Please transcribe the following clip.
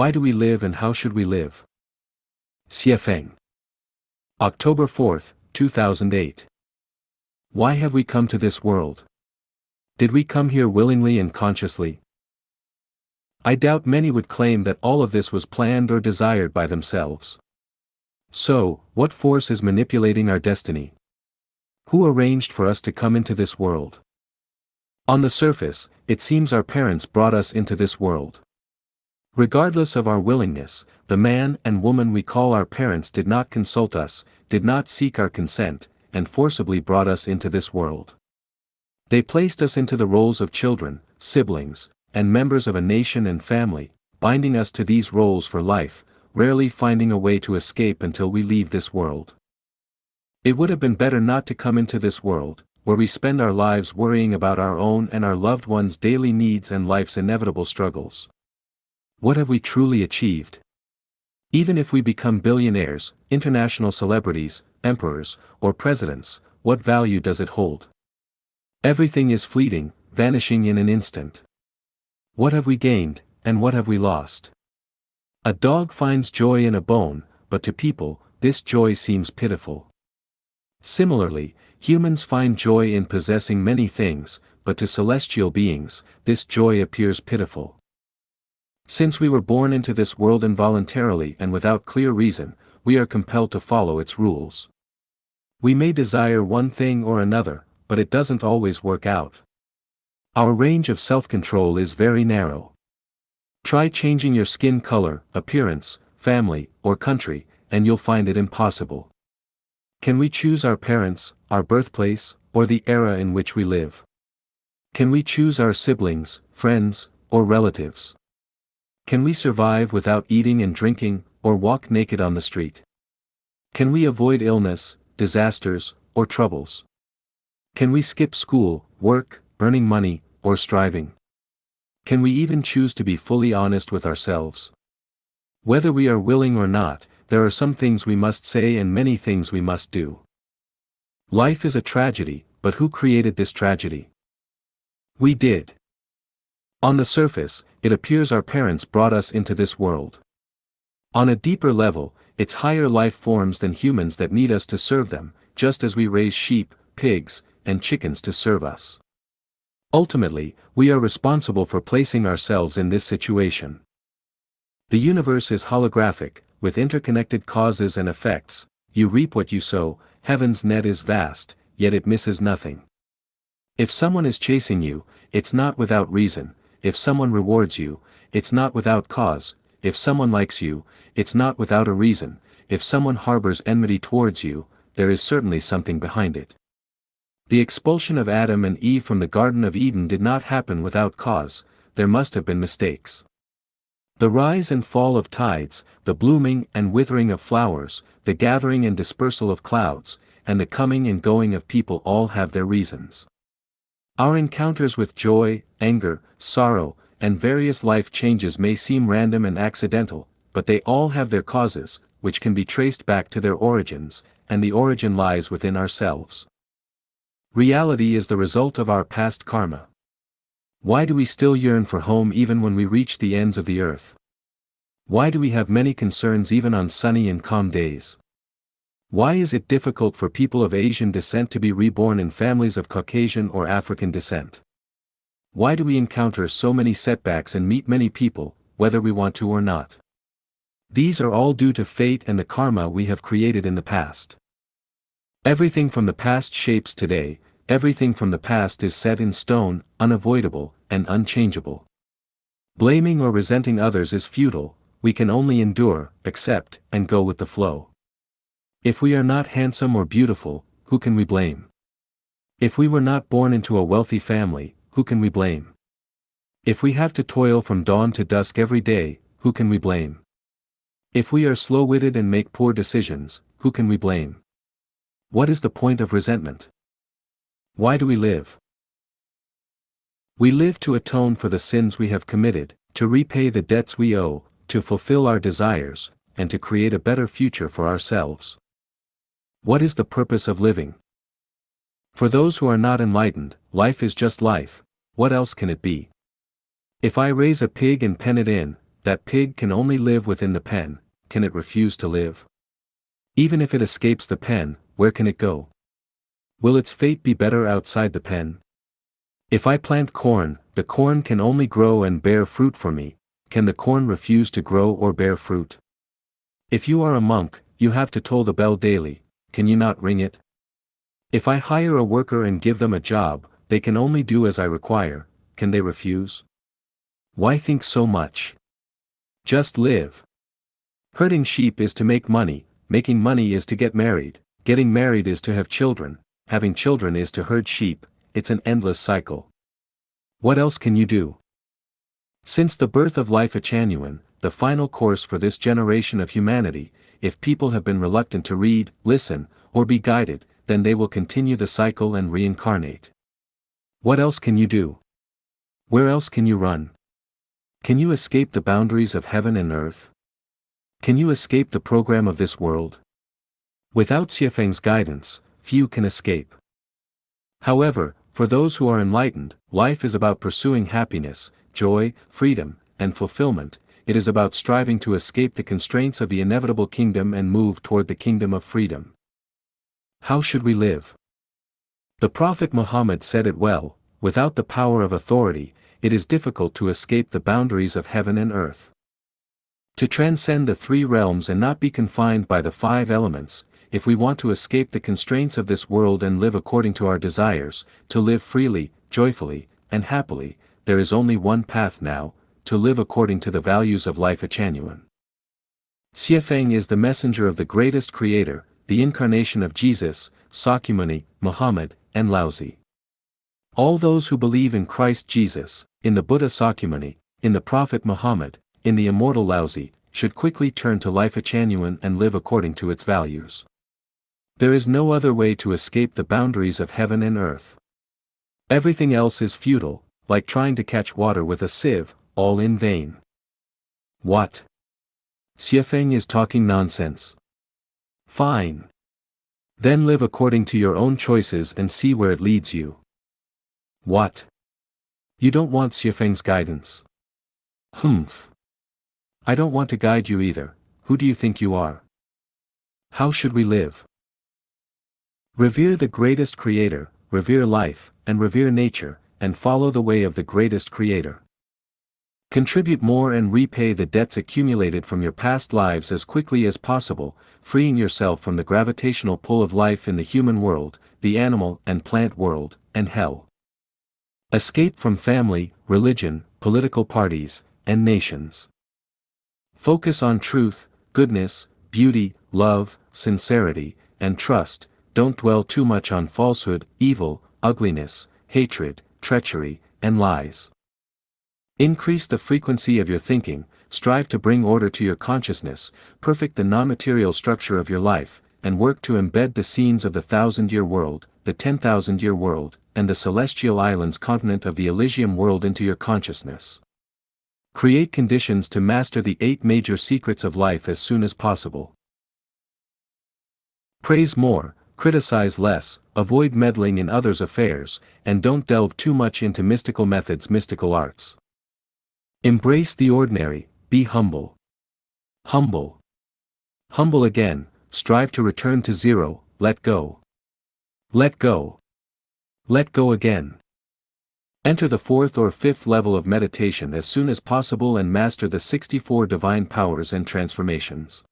Why do we live and how should we live? Xiefeng. October 4, 2008. Why have we come to this world? Did we come here willingly and consciously? I doubt many would claim that all of this was planned or desired by themselves. So, what force is manipulating our destiny? Who arranged for us to come into this world? On the surface, it seems our parents brought us into this world. Regardless of our willingness, the man and woman we call our parents did not consult us, did not seek our consent, and forcibly brought us into this world. They placed us into the roles of children, siblings, and members of a nation and family, binding us to these roles for life, rarely finding a way to escape until we leave this world. It would have been better not to come into this world, where we spend our lives worrying about our own and our loved ones' daily needs and life's inevitable struggles. What have we truly achieved? Even if we become billionaires, international celebrities, emperors, or presidents, what value does it hold? Everything is fleeting, vanishing in an instant. What have we gained, and what have we lost? A dog finds joy in a bone, but to people, this joy seems pitiful. Similarly, humans find joy in possessing many things, but to celestial beings, this joy appears pitiful. Since we were born into this world involuntarily and without clear reason, we are compelled to follow its rules. We may desire one thing or another, but it doesn't always work out. Our range of self-control is very narrow. Try changing your skin color, appearance, family, or country, and you'll find it impossible. Can we choose our parents, our birthplace, or the era in which we live? Can we choose our siblings, friends, or relatives? Can we survive without eating and drinking, or walk naked on the street? Can we avoid illness, disasters, or troubles? Can we skip school, work, earning money, or striving? Can we even choose to be fully honest with ourselves? Whether we are willing or not, there are some things we must say and many things we must do. Life is a tragedy, but who created this tragedy? We did. On the surface, it appears our parents brought us into this world. On a deeper level, it's higher life forms than humans that need us to serve them, just as we raise sheep, pigs, and chickens to serve us. Ultimately, we are responsible for placing ourselves in this situation. The universe is holographic, with interconnected causes and effects. You reap what you sow. Heaven's net is vast, yet it misses nothing. If someone is chasing you, it's not without reason. If someone rewards you, it's not without cause. If someone likes you, it's not without a reason. If someone harbors enmity towards you, there is certainly something behind it. The expulsion of Adam and Eve from the Garden of Eden did not happen without cause. There must have been mistakes. The rise and fall of tides, the blooming and withering of flowers, the gathering and dispersal of clouds, and the coming and going of people all have their reasons. Our encounters with joy, anger, sorrow, and various life changes may seem random and accidental, but they all have their causes, which can be traced back to their origins, and the origin lies within ourselves. Reality is the result of our past karma. Why do we still yearn for home even when we reach the ends of the earth? Why do we have many concerns even on sunny and calm days? Why is it difficult for people of Asian descent to be reborn in families of Caucasian or African descent? Why do we encounter so many setbacks and meet many people, whether we want to or not? These are all due to fate and the karma we have created in the past. Everything from the past shapes today. Everything from the past is set in stone, unavoidable, and unchangeable. Blaming or resenting others is futile. We can only endure, accept, and go with the flow. If we are not handsome or beautiful, who can we blame? If we were not born into a wealthy family, who can we blame? If we have to toil from dawn to dusk every day, who can we blame? If we are slow-witted and make poor decisions, who can we blame? What is the point of resentment? Why do we live? We live to atone for the sins we have committed, to repay the debts we owe, to fulfill our desires, and to create a better future for ourselves. What is the purpose of living? For those who are not enlightened, life is just life. What else can it be? If I raise a pig and pen it in, that pig can only live within the pen, can it refuse to live? Even if it escapes the pen, where can it go? Will its fate be better outside the pen? If I plant corn, the corn can only grow and bear fruit for me, can the corn refuse to grow or bear fruit? If you are a monk, you have to toll the bell daily, can you not ring it? If I hire a worker and give them a job, they can only do as I require, can they refuse? Why think so much? Just live. Herding sheep is to make money, making money is to get married, getting married is to have children, having children is to herd sheep, it's an endless cycle. What else can you do? Since the birth of Lifechanyuan, the final course for this generation of humanity, if people have been reluctant to read, listen, or be guided, then they will continue the cycle and reincarnate. What else can you do? Where else can you run? Can you escape the boundaries of heaven and earth? Can you escape the program of this world? Without Xiefeng's guidance, few can escape. However, for those who are enlightened, life is about pursuing happiness, joy, freedom, and fulfillment. It is about striving to escape the constraints of the inevitable kingdom and move toward the kingdom of freedom. How should we live? The Prophet Muhammad said it well, without the power of authority, it is difficult to escape the boundaries of heaven and earth. To transcend the three realms and not be confined by the five elements, if we want to escape the constraints of this world and live according to our desires, to live freely, joyfully, and happily, there is only one path now, to live according to the values of Lifechanyuan. Xiefeng is the messenger of the greatest creator, the incarnation of Jesus, Sakyamuni, Muhammad, and Laozi. All those who believe in Christ Jesus, in the Buddha Sakyamuni, in the Prophet Muhammad, in the immortal Laozi, should quickly turn to Lifechanyuan and live according to its values. There is no other way to escape the boundaries of heaven and earth. Everything else is futile, like trying to catch water with a sieve, all in vain. What? Xiefeng is talking nonsense. Fine. Then live according to your own choices and see where it leads you. What? You don't want Xiefeng's guidance? Humph. I don't want to guide you either, who do you think you are? How should we live? Revere the greatest creator, revere life, and revere nature, and follow the way of the greatest creator. Contribute more and repay the debts accumulated from your past lives as quickly as possible, freeing yourself from the gravitational pull of life in the human world, the animal and plant world, and hell. Escape from family, religion, political parties, and nations. Focus on truth, goodness, beauty, love, sincerity, and trust. Don't dwell too much on falsehood, evil, ugliness, hatred, treachery, and lies. Increase the frequency of your thinking, strive to bring order to your consciousness, perfect the non-material structure of your life, and work to embed the scenes of the 1,000-year world, the 10,000-year world, and the celestial islands continent of the Elysium world into your consciousness. Create conditions to master the 8 major secrets of life as soon as possible. Praise more, criticize less, avoid meddling in others' affairs, and don't delve too much into mystical methods, mystical arts. Embrace the ordinary, be humble. Humble. Humble again, strive to return to zero, let go. Let go. Let go again. Enter the 4th or 5th level of meditation as soon as possible and master the 64 divine powers and transformations.